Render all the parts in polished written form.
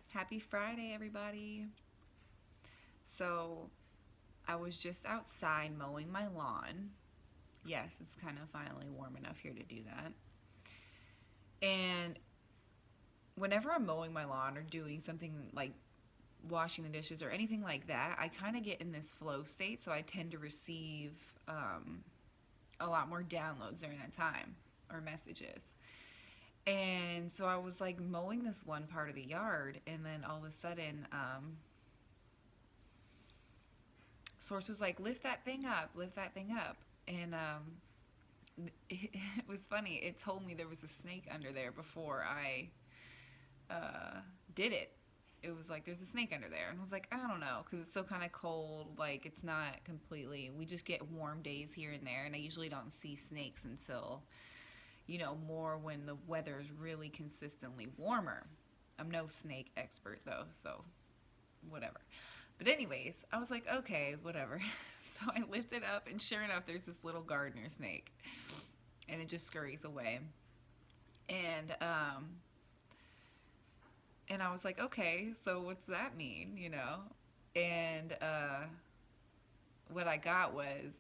Happy Friday, everybody. So, I was just outside mowing my lawn. Yes, it's kind of finally warm enough here to do that. And whenever I'm mowing my lawn or doing something like washing the dishes or anything like that, I kind of get in this flow state. So, I tend to receive a lot more downloads during that time or messages. And so I was like mowing this one part of the yard, and then all of a sudden, Source was like, lift that thing up, lift that thing up. And it was funny. It told me there was a snake under there before I did it. It was like, there's a snake under there. And I was like, I don't know, because it's still kind of cold. Like, it's not completely, we just get warm days here and there. And I usually don't see snakes until, more when the weather is really consistently warmer. I'm no snake expert, though, so whatever. But anyways, I was like, okay, whatever. So I lift it up, and sure enough, there's this little gardener snake, and it just scurries away. And and I was like, okay, so what's that mean, And what I got was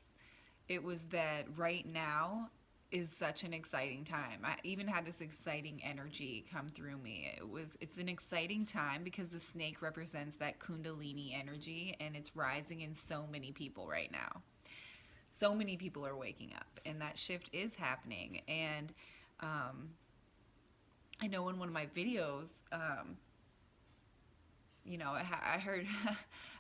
it was that right now is such an exciting time. I even had this exciting energy come through me. It's an exciting time because the snake represents that kundalini energy, and it's rising in so many people right now. So many people are waking up, and that shift is happening. And I know in one of my videos, I heard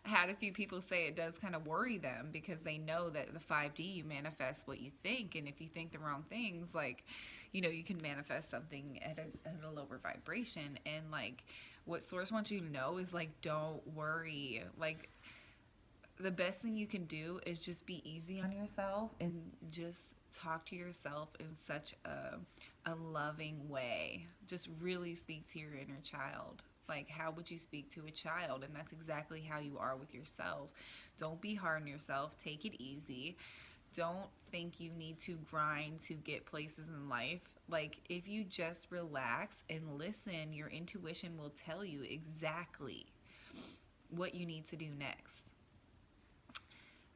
I had a few people say it does kind of worry them because they know that the 5D, you manifest what you think, and if you think the wrong things, like, you can manifest something at a lower vibration. And like, what Source wants you to know is like, don't worry. Like, the best thing you can do is just be easy on yourself and just talk to yourself in such a loving way. Just really speak to your inner child. Like, how would you speak to a child? And that's exactly how you are with yourself. Don't be hard on yourself. Take it easy. Don't think you need to grind to get places in life. Like, if you just relax and listen, your intuition will tell you exactly what you need to do next.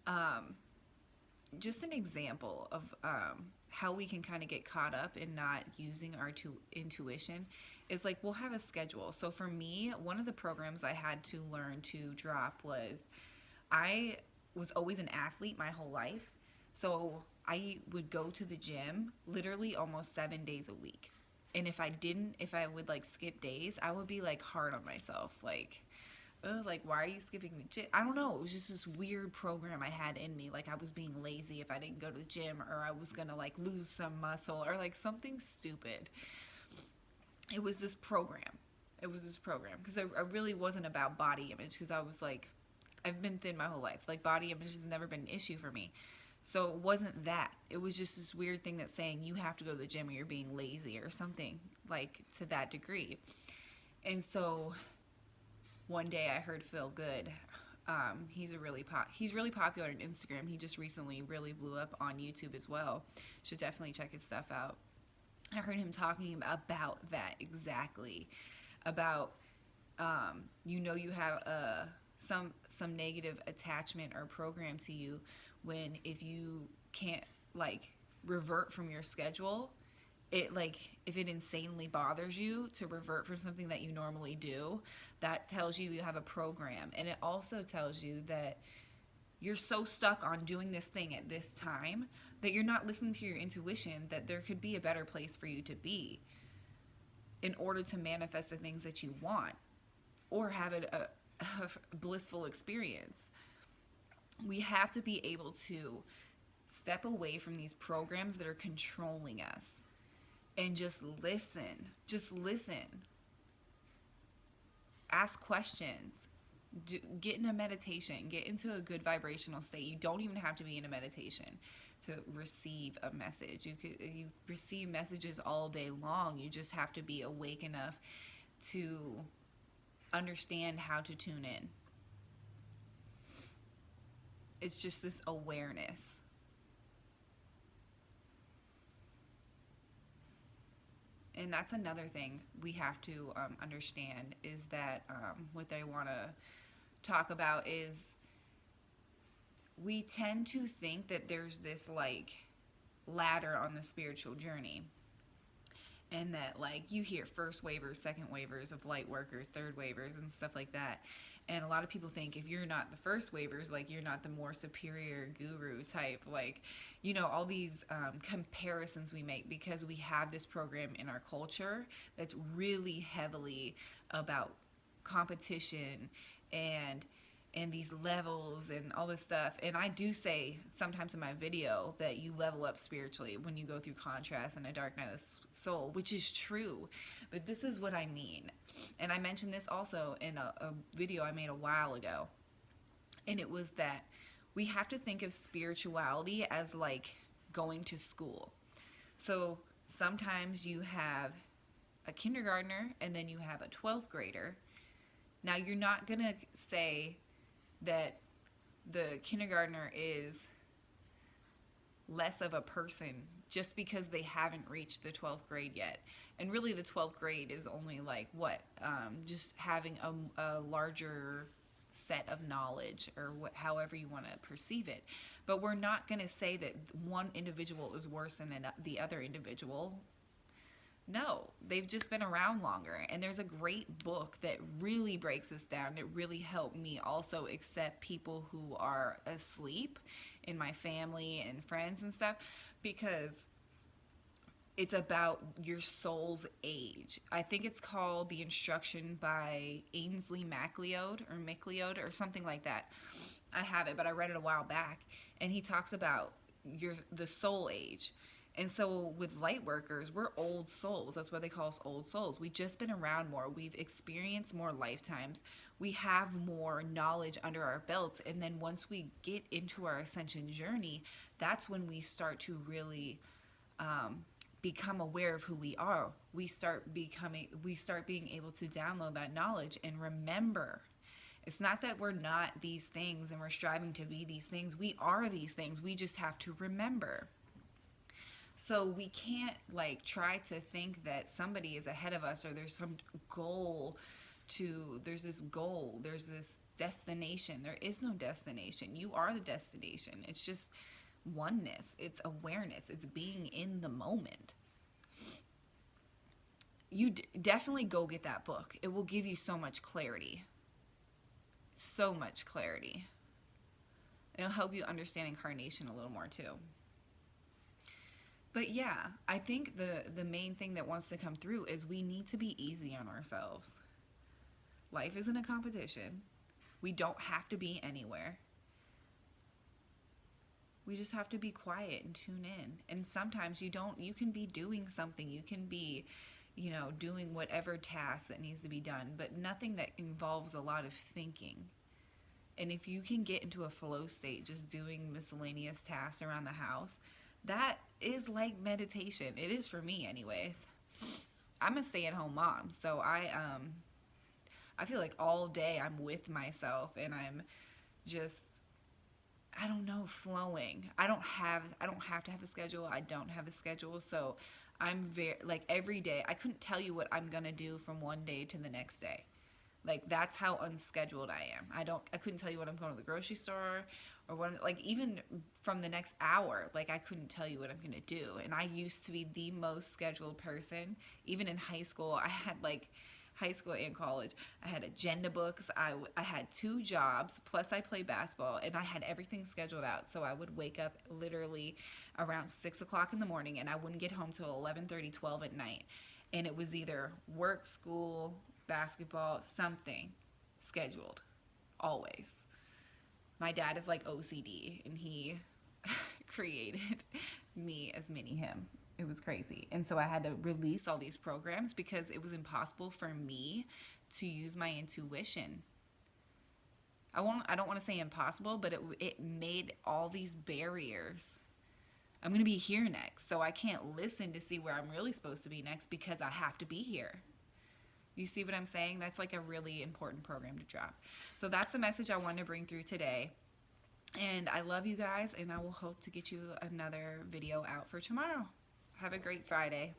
Um, just an example of how we can kind of get caught up in not using our intuition is like, we'll have a schedule. So for me, one of the programs I had to learn to drop was, I was always an athlete my whole life. So I would go to the gym literally almost 7 days a week. And if I would like skip days, I would be like hard on myself. Like, why are you skipping the gym? I don't know. It was just this weird program I had in me. Like, I was being lazy if I didn't go to the gym, or I was gonna like lose some muscle, or like something stupid. It was this program. It was this program because I really wasn't about body image, because I was like, I've been thin my whole life. Like, body image has never been an issue for me. So it wasn't that. It was just this weird thing that's saying you have to go to the gym or you're being lazy or something like to that degree. And so one day I heard Phil Good. He's really popular on Instagram. He just recently really blew up on YouTube as well. Should definitely check his stuff out. I heard him talking about that exactly, about you have some negative attachment or program to you when, if you can't like revert from your schedule, it like, if it insanely bothers you to revert from something that you normally do, that tells you you have a program. And it also tells you that you're so stuck on doing this thing at this time that you're not listening to your intuition, that there could be a better place for you to be in order to manifest the things that you want or have a blissful experience. We have to be able to step away from these programs that are controlling us and just listen. Just listen. Ask questions. Get in a meditation. Get into a good vibrational state. You don't even have to be in a meditation to receive a message. You receive messages all day long. You just have to be awake enough to understand how to tune in. It's just this awareness. And that's another thing we have to understand is that what they want to talk about is we tend to think that there's this like ladder on the spiritual journey, and that like you hear first wavers, second wavers of light workers, third wavers and stuff like that. And a lot of people think if you're not the first wavers, like you're not the more superior guru type, like, you know, all these comparisons we make because we have this program in our culture that's really heavily about competition and these levels and all this stuff. And I do say sometimes in my video that you level up spiritually when you go through contrast and a dark night of soul, which is true. But this is what I mean. And I mentioned this also in a video I made a while ago. And it was that we have to think of spirituality as like going to school. So sometimes you have a kindergartner and then you have a 12th grader. Now you're not going to say that the kindergartner is less of a person just because they haven't reached the 12th grade yet. And really the 12th grade is only like what? Just having a larger set of knowledge, or however you want to perceive it. But we're not going to say that one individual is worse than the other individual. No, they've just been around longer. And there's a great book that really breaks this down. It really helped me also accept people who are asleep in my family and friends and stuff, because it's about your soul's age. I think it's called The Instruction by Ainsley MacLeod or something like that. I have it, but I read it a while back. And he talks about the soul age. And so with light workers, we're old souls. That's why they call us old souls. We've just been around more. We've experienced more lifetimes. We have more knowledge under our belts. And then once we get into our ascension journey, that's when we start to really become aware of who we are. We start being able to download that knowledge and remember. It's not that we're not these things and we're striving to be these things. We are these things. We just have to remember. So we can't like try to think that somebody is ahead of us, or there's some goal there's this goal, there's this destination. There is no destination. You are the destination. It's just oneness. It's awareness. It's being in the moment. You definitely go get that book. It will give you so much clarity. So much clarity. It'll help you understand incarnation a little more too. But yeah, I think the main thing that wants to come through is we need to be easy on ourselves. Life isn't a competition. We don't have to be anywhere. We just have to be quiet and tune in. And sometimes you can be doing something. You can be, doing whatever task that needs to be done, but nothing that involves a lot of thinking. And if you can get into a flow state, just doing miscellaneous tasks around the house, that is like meditation. It is for me anyways. I'm a stay-at-home mom, so I feel like all day I'm with myself and I'm just, I don't know, flowing. I don't have to have a schedule. I don't have a schedule. So I'm very, like every day, I couldn't tell you what I'm going to do from one day to the next day. Like that's how unscheduled I am. I couldn't tell you when I'm going to the grocery store or what, like even from the next hour, like I couldn't tell you what I'm going to do. And I used to be the most scheduled person. Even in high school, I had like high school and college, I had agenda books. I had 2 jobs, plus I played basketball, and I had everything scheduled out. So I would wake up literally around 6 o'clock in the morning, and I wouldn't get home till 11:30, 12 at night. And it was either work, school, basketball, something scheduled, always. My dad is like OCD, and he created me as mini him. It was crazy. And so I had to release all these programs because it was impossible for me to use my intuition. I don't want to say impossible, but it made all these barriers. I'm going to be here next, so I can't listen to see where I'm really supposed to be next because I have to be here. You see what I'm saying? That's like a really important program to drop. So that's the message I wanted to bring through today. And I love you guys, and I will hope to get you another video out for tomorrow. Have a great Friday.